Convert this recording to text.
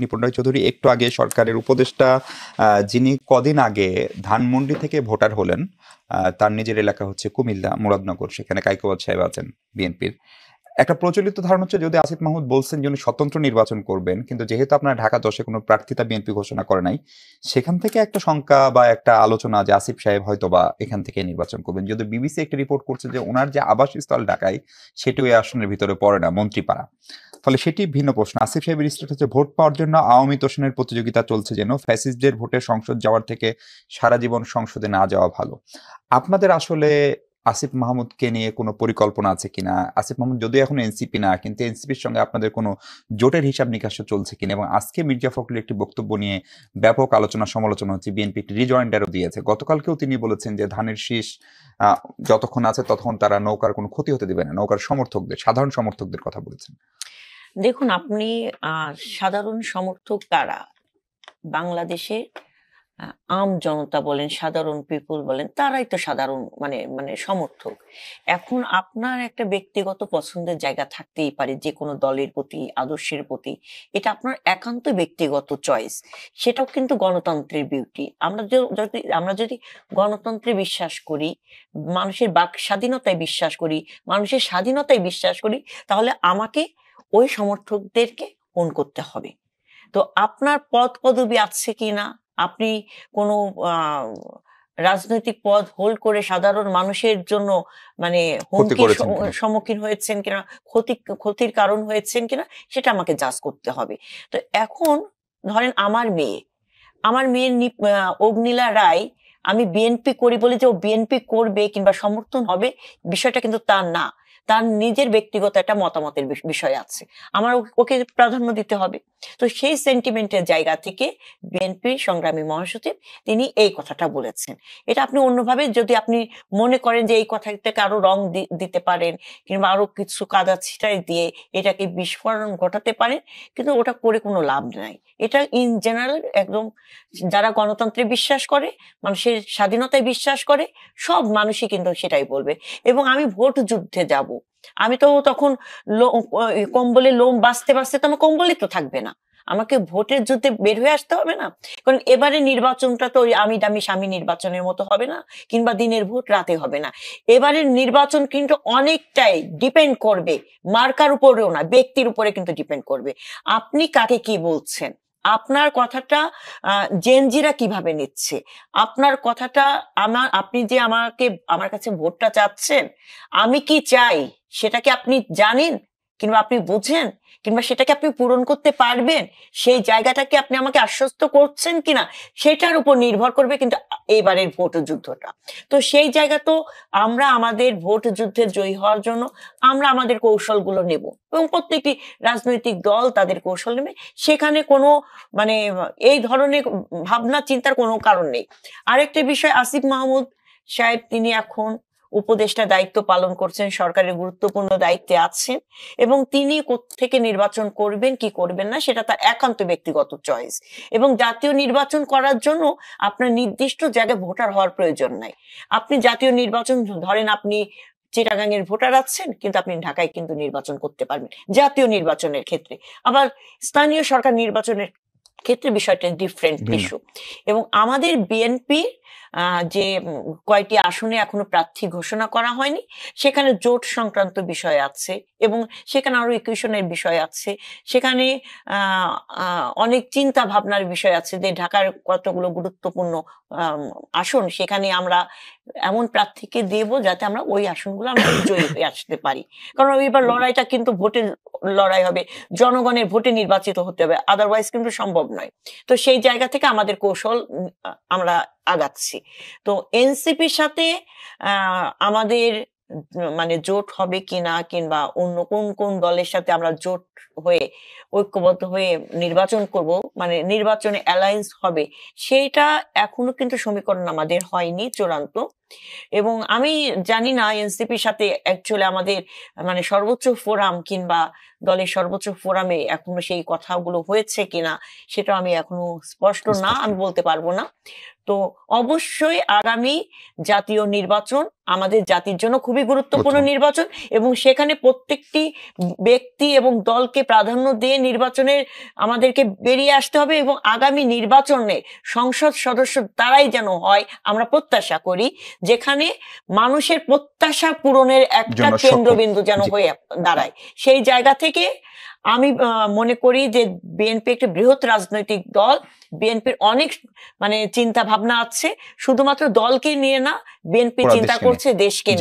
নিপুণ রায় চৌধুরী একটু আগে সরকারের উপদেষ্টা যিনি কদিন আগে ধানমন্ডি থেকে ভোটার হলেন, তার নিজের এলাকা হচ্ছে কুমিল্লা মুরাদনগর, সেখানে কায়কোবাদ সাহেব আছেন বিএনপির। একটা প্রচলিত ধারণা হচ্ছে যদি আসিফ মাহমুদ বলছেন যে উনি স্বতন্ত্র নির্বাচন করবেন, কিন্তু যেহেতু আপনার ঢাকা 10-এ কোনো প্রার্থিতা বিএনপি ঘোষণা করে নাই, সেখান থেকে একটা শঙ্কা বা একটা আলোচনা যে আসিফ সাহেব হয়তো বা এখান থেকে নির্বাচন করবেন। যদি বিবিসি একটা রিপোর্ট করছে যে ওনার যে আবাসস্থল ঢাকায় সেটিও এই আসনের ভিতরে পড়ে না, মন্ত্রীপাড়া। ফলে সেটি ভিন্ন প্রশ্ন। আসিফ সাহেবের স্টেট হচ্ছে ভোট পাওয়ার জন্য আওয়ামী তোষণের প্রতিযোগিতা চলছে, যেন ফ্যাসিস্টদের ভোটে সংসদ যাওয়ার থেকে সারা জীবন সংসদে না যাওয়া ভালো। আপনাদের আসলে আসিফ মাহমুদকে নিয়ে কোনো পরিকল্পনা আছে কিনা? আসিফ মাহমুদ যদিও এখন এনসিপি না, কিন্তু এনসিপির সঙ্গে আপনাদের কোনো জোটের হিসাব নিকাশও চলছে কিনা? এবং আজকে মির্জা ফখরুলের একটি বক্তব্য নিয়ে ব্যাপক আলোচনা সমালোচনা হচ্ছে, বিএনপি একটি রিজয়েন্ডারও দিয়েছে। গতকালকেও তিনি বলেছেন যে ধানের শীষ যতক্ষণ আছে ততক্ষণ তারা নৌকার কোনো ক্ষতি হতে দেবে না, নৌকার সমর্থকদের, সাধারণ সমর্থকদের কথা বলেছেন। দেখুন, আপনি সাধারণ সমর্থক কারা? বাংলাদেশে আম জনতা বলেন, সাধারণ পিপল বলেন, তারাই তো সাধারণ মানে মানে সমর্থক। এখন আপনার একটা ব্যক্তিগত পছন্দের জায়গা থাকতেই পারে যে কোনো দলের প্রতি, আদর্শের প্রতি। এটা আপনার একান্ত ব্যক্তিগত চয়েস। সেটাও কিন্তু গণতন্ত্রের বিউটি। আমরা যদি গণতন্ত্রে বিশ্বাস করি, মানুষের বাক স্বাধীনতায় বিশ্বাস করি, মানুষের স্বাধীনতায় বিশ্বাস করি, তাহলে আমাকে ওই সমর্থকদেরকে ফোন করতে হবে। তো আপনার পদ পদবি আছে কিনা, আপনি কোনো রাজনৈতিক পদ হোল্ড করে সাধারণ মানুষের জন্য মানে হুমকির সম্মুখীন হয়েছেন কিনা, ক্ষতির কারণ হয়েছেন কিনা, সেটা আমাকে জাজ করতে হবে। তো এখন ধরেন আমার মেয়ের অগ্নিলা রায়, আমি বিএনপি করি বলে যে ও বিএনপি করবে কিংবা সমর্থন হবে, বিষয়টা কিন্তু তা না। তার নিজের ব্যক্তিগত একটা মতামতের বিষয় আছে, আমার ওকে প্রাধান্য দিতে হবে। তো সেই সেন্টিমেন্টের জায়গা থেকে বিএনপি সংগ্রামী মহাসচিব তিনি এই কথাটা বলেছেন। এটা আপনি অন্যভাবে যদি আপনি মনে করেন যে এই কথাটাকে আরো রং দিতে পারেন কিংবা আরো কিছু কাদা ছিটাই দিয়ে এটাকে বিস্ফোরণ ঘটাতে পারেন, কিন্তু ওটা করে কোনো লাভ নাই। এটা ইন জেনারেল একদম যারা গণতন্ত্রে বিশ্বাস করে, মানুষের স্বাধীনতায় বিশ্বাস করে, সব মানুষই কিন্তু সেটাই বলবে। এবং আমি ভোট যুদ্ধে যাব, আমি তো তখন কম্বলে লোম বাঁচতে বাঁচতে তো আমার কম্বলই তো থাকবে না, আমাকে ভোটের যুদ্ধে বের হয়ে আসতে হবে না? কারণ এবারে নির্বাচনটা তো ওই আমি দামি স্বামী নির্বাচনের মতো হবে না, কিংবা দিনের ভোট রাতে হবে না। এবারের নির্বাচন কিন্তু অনেকটাই ডিপেন্ড করবে মার্কার উপরেও না, ব্যক্তির উপরে কিন্তু ডিপেন্ড করবে। আপনি কাকে কি বলছেন, আপনার কথাটা জেনজিরা কিভাবে নিচ্ছে, আপনার কথাটা আপনি যে আমার কাছে ভোটটা চাচ্ছেন, আমি কি চাই সেটা কি আপনি জানেন কিংবা আপনি বুঝেন, কিংবা সেটাকে আপনি পূরণ করতে পারবেন, সেই জায়গাটাকে আপনি আমাকে আশ্বস্ত করছেন কিনা, সেটার উপর নির্ভর করবে কিন্তু এবারের ভোট যুদ্ধটা। তো সেই জায়গা তো আমরা আমাদের ভোট যুদ্ধে জয়ী হওয়ার জন্য আমরা আমাদের কৌশলগুলো নেব, এবং প্রত্যেকটি রাজনৈতিক দল তাদের কৌশল নেবে। সেখানে কোনো মানে এই ধরনের ভাবনা চিন্তার কোনো কারণ নেই। আরেকটা বিষয়, আসিফ মাহমুদ সাহেব তিনি এখন উপদেষ্টা দায়িত্ব পালন করছেন, সরকারের গুরুত্বপূর্ণ দায়িত্বে আছেন, এবং তিনি কোত্থেকে নির্বাচন করবেন কি করবেন না সেটা তার একান্ত ব্যক্তিগত চয়েস। এবং জাতীয় নির্বাচন করার জন্য আপনার নির্দিষ্ট জায়গায় ভোটার হওয়ার প্রয়োজন নাই। আপনি জাতীয় নির্বাচন ধরেন, আপনি চিটাগাং এর ভোটার আছেন, কিন্তু আপনি ঢাকায় কিন্তু নির্বাচন করতে পারবেন জাতীয় নির্বাচনের ক্ষেত্রে। আবার স্থানীয় সরকার নির্বাচনের ক্ষেত্রে বিষয়টা ডিফারেন্ট ইস্যু। এবং আমাদের বিএনপি যে কয়টি আসনে এখনো প্রার্থী ঘোষণা করা হয়নি, সেখানে জোট সংক্রান্ত বিষয় আছে, এবং সেখানে আরো ইকুয়েশনের বিষয় আছে, সেখানে অনেক চিন্তা ভাবনার বিষয় আছে যে ঢাকার কতগুলো গুরুত্বপূর্ণ আসন, সেখানে আমরা এমন প্রার্থীকে দেব যাতে আমরা ওই আসনগুলো আমরা জয়ী হয়ে আসতে পারি। কারণ এবার লড়াইটা কিন্তু ভোটের লড়াই হবে, জনগণের ভোটে নির্বাচিত হতে হবে, আদারওয়াইজ কিন্তু সম্ভব নয়। তো সেই জায়গা থেকে আমাদের কৌশল আমরা আগাচ্ছি। তো এনসিপির সাথে আমাদের মানে জোট হবে কিনা, কিংবা অন্য কোন কোন দলের সাথে আমরা জোট হয়ে ঐক্যবদ্ধ হয়ে নির্বাচন করব, মানে নির্বাচনে অ্যালায়েন্স হবে, সেইটা এখনো কিন্তু সমীকরণ আমাদের হয়নি চূড়ান্ত। এবং আমি জানি না এনসিপির সাথে অ্যাকচুয়ালি আমাদের মানে সর্বোচ্চ ফোরাম কিংবা দলের সর্বোচ্চ ফোরামে এখনো সেই কথাগুলো হয়েছে কিনা সেটা আমি এখনো স্পষ্ট না, আমি বলতে পারবো না। তো অবশ্যই আগামী জাতীয় নির্বাচন আমাদের জাতির জন্য খুবই গুরুত্বপূর্ণ নির্বাচন, এবং সেখানে প্রত্যেকটি ব্যক্তি এবং দলকে প্রাধান্য দিয়ে নির্বাচনের আমাদেরকে বেরিয়ে আসতে হবে, এবং আগামী নির্বাচনে সংসদ সদস্য তারাই যেন হয় আমরা প্রত্যাশা করি, যেখানে মানুষের প্রত্যাশা পূরণের একটা কেন্দ্রবিন্দু যেন হয়ে দাঁড়ায়। সেই জায়গা থেকে আমি মনে করি যে বিএনপি একটি বৃহৎ রাজনৈতিক দল, বিএনপির অনেক মানে চিন্তা ভাবনা আছে, শুধুমাত্র দলকে নিয়ে না, বিএনপি চিন্তা করছে দেশকে